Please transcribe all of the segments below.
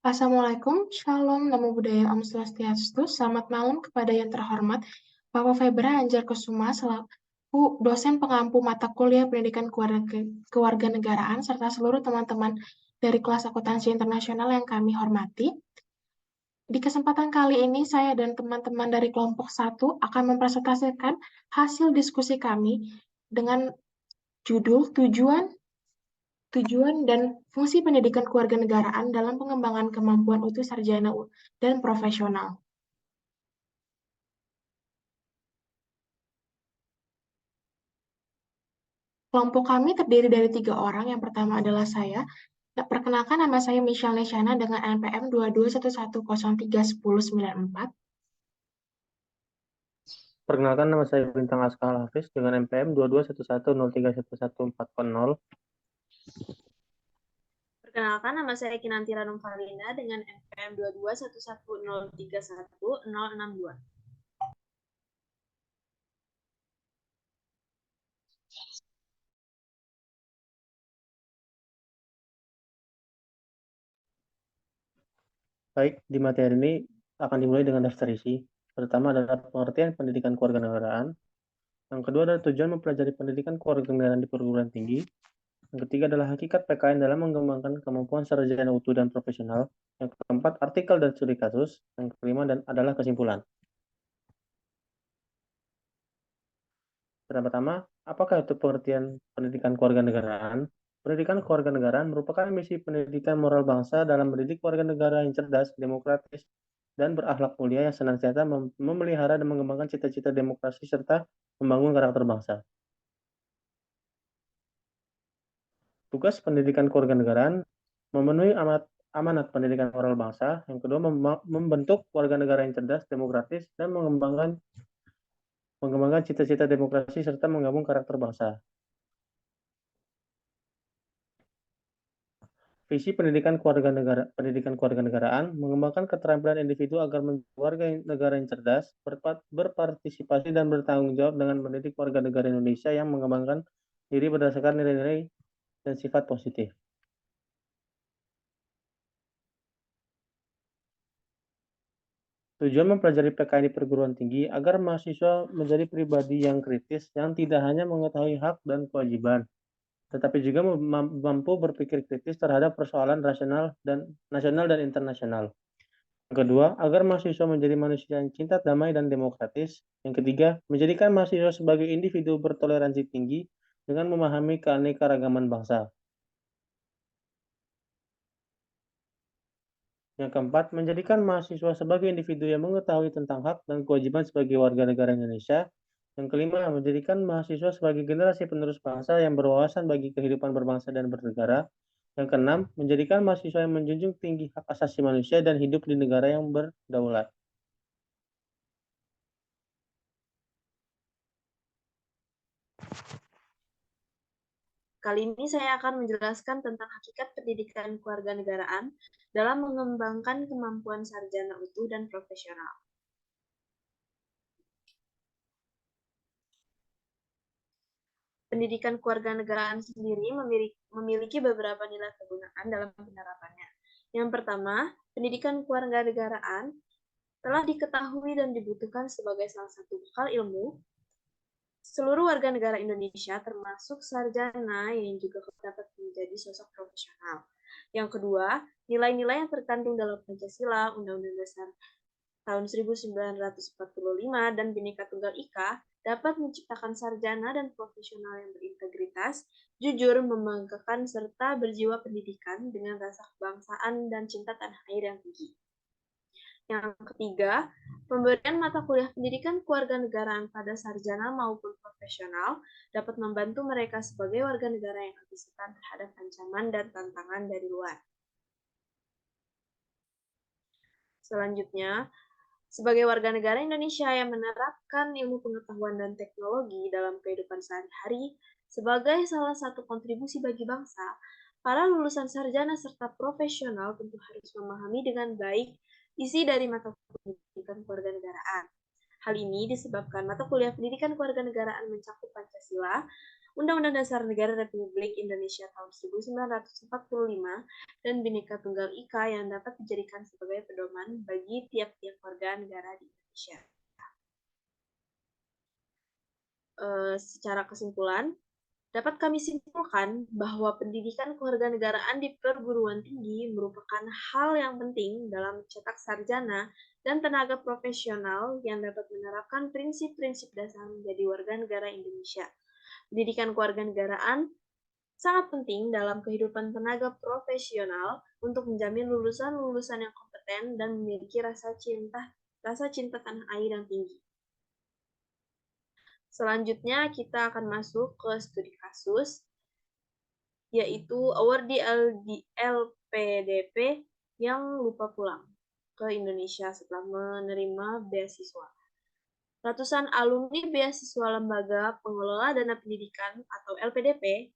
Assalamualaikum, Shalom, Namo Buddhaya, Om Swastiastu. Selamat malam kepada yang terhormat Bapak Febra Anjar Kusuma selaku dosen pengampu mata kuliah Pendidikan Kewarganegaraan serta seluruh teman-teman dari kelas akuntansi internasional yang kami hormati. Di kesempatan kali ini saya dan teman-teman dari kelompok 1 akan mempresentasikan hasil diskusi kami dengan judul tujuan dan fungsi pendidikan kewarganegaraan dalam pengembangan kemampuan utuh sarjana dan profesional. Kelompok kami terdiri dari 3 orang. Yang pertama adalah saya. Perkenalkan, nama saya Michelle Nesiana dengan NPM 2211031094. Perkenalkan, nama saya Bintang Askal Hafiz dengan NPM 221103111440. Perkenalkan, nama saya Kinanti Ranum Farlina dengan NPM 2211031062. Baik, di materi ini akan dimulai dengan daftar isi. Pertama adalah pengertian pendidikan kewarganegaraan. Yang kedua adalah tujuan mempelajari pendidikan kewarganegaraan di perguruan tinggi. Yang ketiga adalah hakikat PKN dalam mengembangkan kemampuan sarjana utuh dan profesional. Yang keempat, artikel dan studi kasus. Yang kelima adalah kesimpulan. Pertama, apakah itu pengertian pendidikan kewarganegaraan? Pendidikan kewarganegaraan merupakan misi pendidikan moral bangsa dalam mendidik warga negara yang cerdas, demokratis, dan berakhlak mulia yang senantiasa memelihara dan mengembangkan cita-cita demokrasi serta membangun karakter bangsa. Tugas pendidikan kewarganegaraan memenuhi amanat pendidikan moral bangsa. Yang kedua, membentuk warga negara yang cerdas, demokratis, dan mengembangkan cita-cita demokrasi serta menggabung karakter bangsa. Visi pendidikan kewarganegaraan mengembangkan keterampilan individu agar menjadi warga negara yang cerdas, berpartisipasi dan bertanggung jawab dengan mendidik warga negara Indonesia yang mengembangkan diri berdasarkan nilai-nilai dan sifat positif. Tujuan mempelajari PKN di perguruan tinggi agar mahasiswa menjadi pribadi yang kritis yang tidak hanya mengetahui hak dan kewajiban, tetapi juga mampu berpikir kritis terhadap persoalan nasional dan internasional. Yang kedua, agar mahasiswa menjadi manusia yang cinta damai dan demokratis. Yang ketiga, menjadikan mahasiswa sebagai individu bertoleransi tinggi dengan memahami keanekaragaman bangsa. Yang keempat, menjadikan mahasiswa sebagai individu yang mengetahui tentang hak dan kewajiban sebagai warga negara Indonesia. Yang kelima, menjadikan mahasiswa sebagai generasi penerus bangsa yang berwawasan bagi kehidupan berbangsa dan bernegara. Yang keenam, menjadikan mahasiswa yang menjunjung tinggi hak asasi manusia dan hidup di negara yang berdaulat. Kali ini saya akan menjelaskan tentang hakikat pendidikan kewarganegaraan dalam mengembangkan kemampuan sarjana utuh dan profesional. Pendidikan kewarganegaraan sendiri memiliki beberapa nilai kegunaan dalam penerapannya. Yang pertama, pendidikan kewarganegaraan telah diketahui dan dibutuhkan sebagai salah satu bekal ilmu seluruh warga negara Indonesia, termasuk sarjana yang juga dapat menjadi sosok profesional. Yang kedua, nilai-nilai yang terkandung dalam Pancasila, Undang-Undang Dasar tahun 1945, dan Bhinneka Tunggal Ika dapat menciptakan sarjana dan profesional yang berintegritas, jujur, membanggakan, serta berjiwa pendidikan dengan rasa kebangsaan dan cinta tanah air yang tinggi. Yang ketiga, pemberian mata kuliah pendidikan kewarganegaraan pada sarjana maupun profesional dapat membantu mereka sebagai warga negara yang lebih segan terhadap ancaman dan tantangan dari luar. Selanjutnya, sebagai warga negara Indonesia yang menerapkan ilmu pengetahuan dan teknologi dalam kehidupan sehari-hari sebagai salah satu kontribusi bagi bangsa, para lulusan sarjana serta profesional tentu harus memahami dengan baik isi dari mata kuliah pendidikan kewarganegaraan. Hal ini disebabkan mata kuliah pendidikan kewarganegaraan mencakup Pancasila, Undang-Undang Dasar Negara Republik Indonesia tahun 1945 dan Bhinneka Tunggal Ika yang dapat dijadikan sebagai pedoman bagi tiap-tiap warga negara di Indonesia. Secara kesimpulan, dapat kami simpulkan bahwa pendidikan kewarganegaraan di perguruan tinggi merupakan hal yang penting dalam mencetak sarjana dan tenaga profesional yang dapat menerapkan prinsip-prinsip dasar menjadi warga negara Indonesia. Pendidikan kewarganegaraan sangat penting dalam kehidupan tenaga profesional untuk menjamin lulusan-lulusan yang kompeten dan memiliki rasa cinta tanah air yang tinggi. Selanjutnya kita akan masuk ke studi kasus, yaitu awardee LPDP yang lupa pulang ke Indonesia setelah menerima beasiswa. Ratusan alumni beasiswa Lembaga Pengelola Dana Pendidikan atau LPDP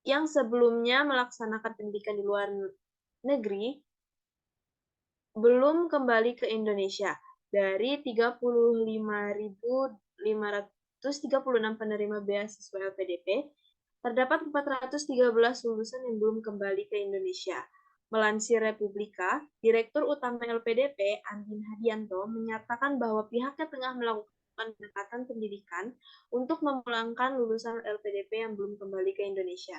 yang sebelumnya melaksanakan pendidikan di luar negeri belum kembali ke Indonesia. Dari 35.536 penerima beasiswa LPDP, terdapat 413 lulusan yang belum kembali ke Indonesia. Melansir Republika, Direktur Utama LPDP, Andin Hadianto, menyatakan bahwa pihaknya tengah melakukan pendekatan pendidikan untuk memulangkan lulusan LPDP yang belum kembali ke Indonesia.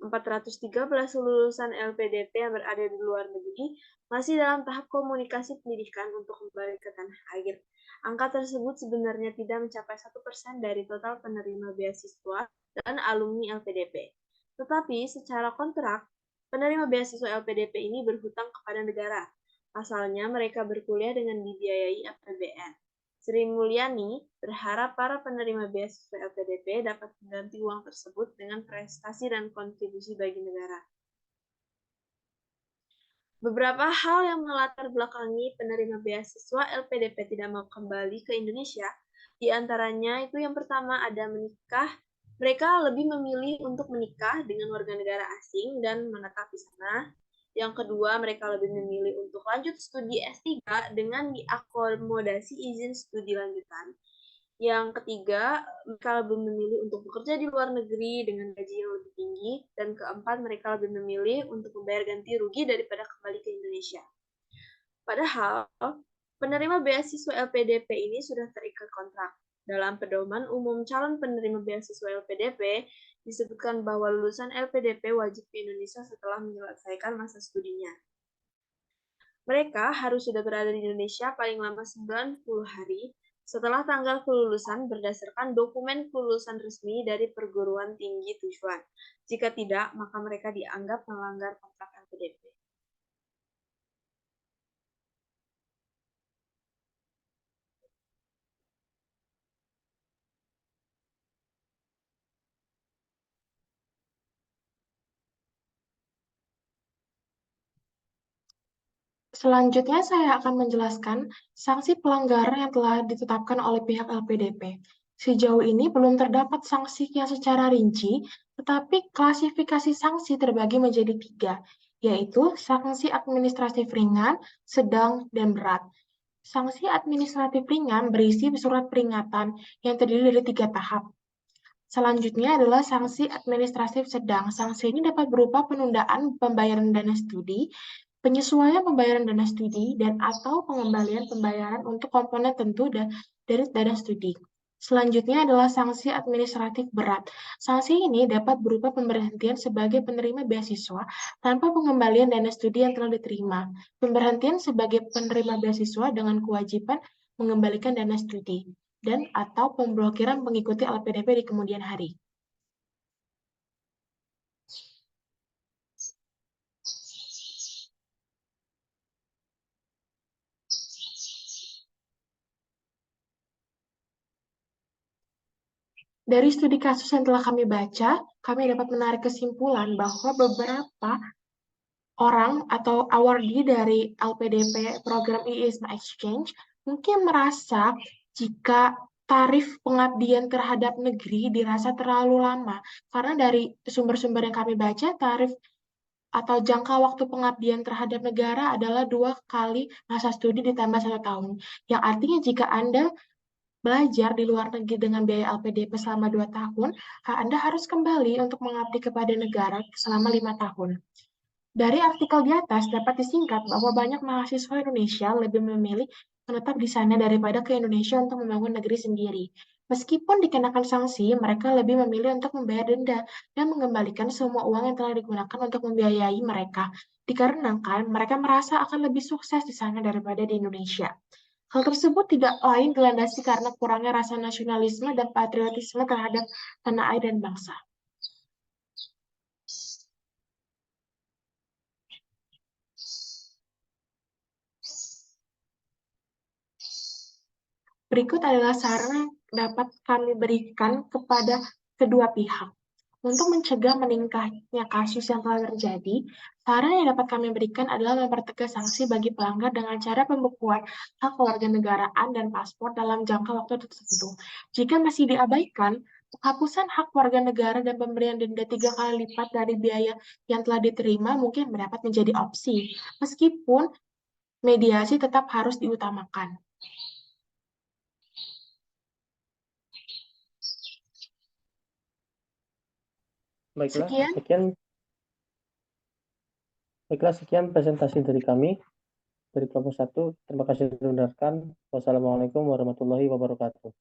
413 lulusan LPDP yang berada di luar negeri masih dalam tahap komunikasi pendidikan untuk kembali ke tanah air. Angka tersebut sebenarnya tidak mencapai 1% dari total penerima beasiswa dan alumni LPDP. Tetapi secara kontrak, penerima beasiswa LPDP ini berhutang kepada negara. Pasalnya mereka berkuliah dengan dibiayai APBN. Sri Mulyani berharap para penerima beasiswa LPDP dapat mengganti uang tersebut dengan prestasi dan kontribusi bagi negara. Beberapa hal yang melatar belakangi penerima beasiswa LPDP tidak mau kembali ke Indonesia, di antaranya itu yang pertama ada menikah. Mereka lebih memilih untuk menikah dengan warga negara asing dan menetap di sana. Yang kedua, mereka lebih memilih untuk lanjut studi S3 dengan diakomodasi izin studi lanjutan. Yang ketiga, mereka lebih memilih untuk bekerja di luar negeri dengan gaji yang lebih tinggi. Dan keempat, mereka lebih memilih untuk membayar ganti rugi daripada kembali ke Indonesia. Padahal, penerima beasiswa LPDP ini sudah terikat kontrak. Dalam pedoman umum calon penerima beasiswa LPDP, disebutkan bahwa lulusan LPDP wajib ke Indonesia setelah menyelesaikan masa studinya. Mereka harus sudah berada di Indonesia paling lama 90 hari setelah tanggal kelulusan berdasarkan dokumen kelulusan resmi dari perguruan tinggi tujuan. Jika tidak, maka mereka dianggap melanggar kontrak LPDP. Selanjutnya saya akan menjelaskan sanksi pelanggaran yang telah ditetapkan oleh pihak LPDP. Sejauh ini belum terdapat sanksi yang secara rinci, tetapi klasifikasi sanksi terbagi menjadi 3, yaitu sanksi administratif ringan, sedang, dan berat. Sanksi administratif ringan berisi surat peringatan yang terdiri dari 3 tahap. Selanjutnya adalah sanksi administratif sedang. Sanksi ini dapat berupa penundaan pembayaran dana studi, penyesuaian pembayaran dana studi, dan atau pengembalian pembayaran untuk komponen tentu dari dana studi. Selanjutnya adalah sanksi administratif berat. Sanksi ini dapat berupa pemberhentian sebagai penerima beasiswa tanpa pengembalian dana studi yang telah diterima, pemberhentian sebagai penerima beasiswa dengan kewajiban mengembalikan dana studi, dan atau pemblokiran pengikuti LPDP di kemudian hari. Dari studi kasus yang telah kami baca, kami dapat menarik kesimpulan bahwa beberapa orang atau awardee dari LPDP program e-ISMA Exchange mungkin merasa jika tarif pengabdian terhadap negeri dirasa terlalu lama. Karena dari sumber-sumber yang kami baca, tarif atau jangka waktu pengabdian terhadap negara adalah 2 kali masa studi ditambah 1 tahun. Yang artinya jika Anda belajar di luar negeri dengan biaya LPDP selama 2 tahun, Anda harus kembali untuk mengabdi kepada negara selama 5 tahun. Dari artikel di atas dapat disingkat bahwa banyak mahasiswa Indonesia lebih memilih menetap di sana daripada ke Indonesia untuk membangun negeri sendiri. Meskipun dikenakan sanksi, mereka lebih memilih untuk membayar denda dan mengembalikan semua uang yang telah digunakan untuk membiayai mereka, dikarenakan mereka merasa akan lebih sukses di sana daripada di Indonesia. Hal tersebut tidak lain dilandasi karena kurangnya rasa nasionalisme dan patriotisme terhadap tanah air dan bangsa. Berikut adalah saran yang dapat kami berikan kepada kedua pihak. Untuk mencegah meningkatnya kasus yang telah terjadi, saran yang dapat kami berikan adalah mempertegas sanksi bagi pelanggar dengan cara pembekuan hak kewarganegaraan dan paspor dalam jangka waktu tertentu. Jika masih diabaikan, penghapusan hak warga negara dan pemberian denda 3 kali lipat dari biaya yang telah diterima mungkin mendapat menjadi opsi, meskipun mediasi tetap harus diutamakan. Baiklah, Sekian. sekian presentasi dari kami dari kelompok 1. Terima kasih sudah mendengarkan. Wassalamualaikum warahmatullahi wabarakatuh.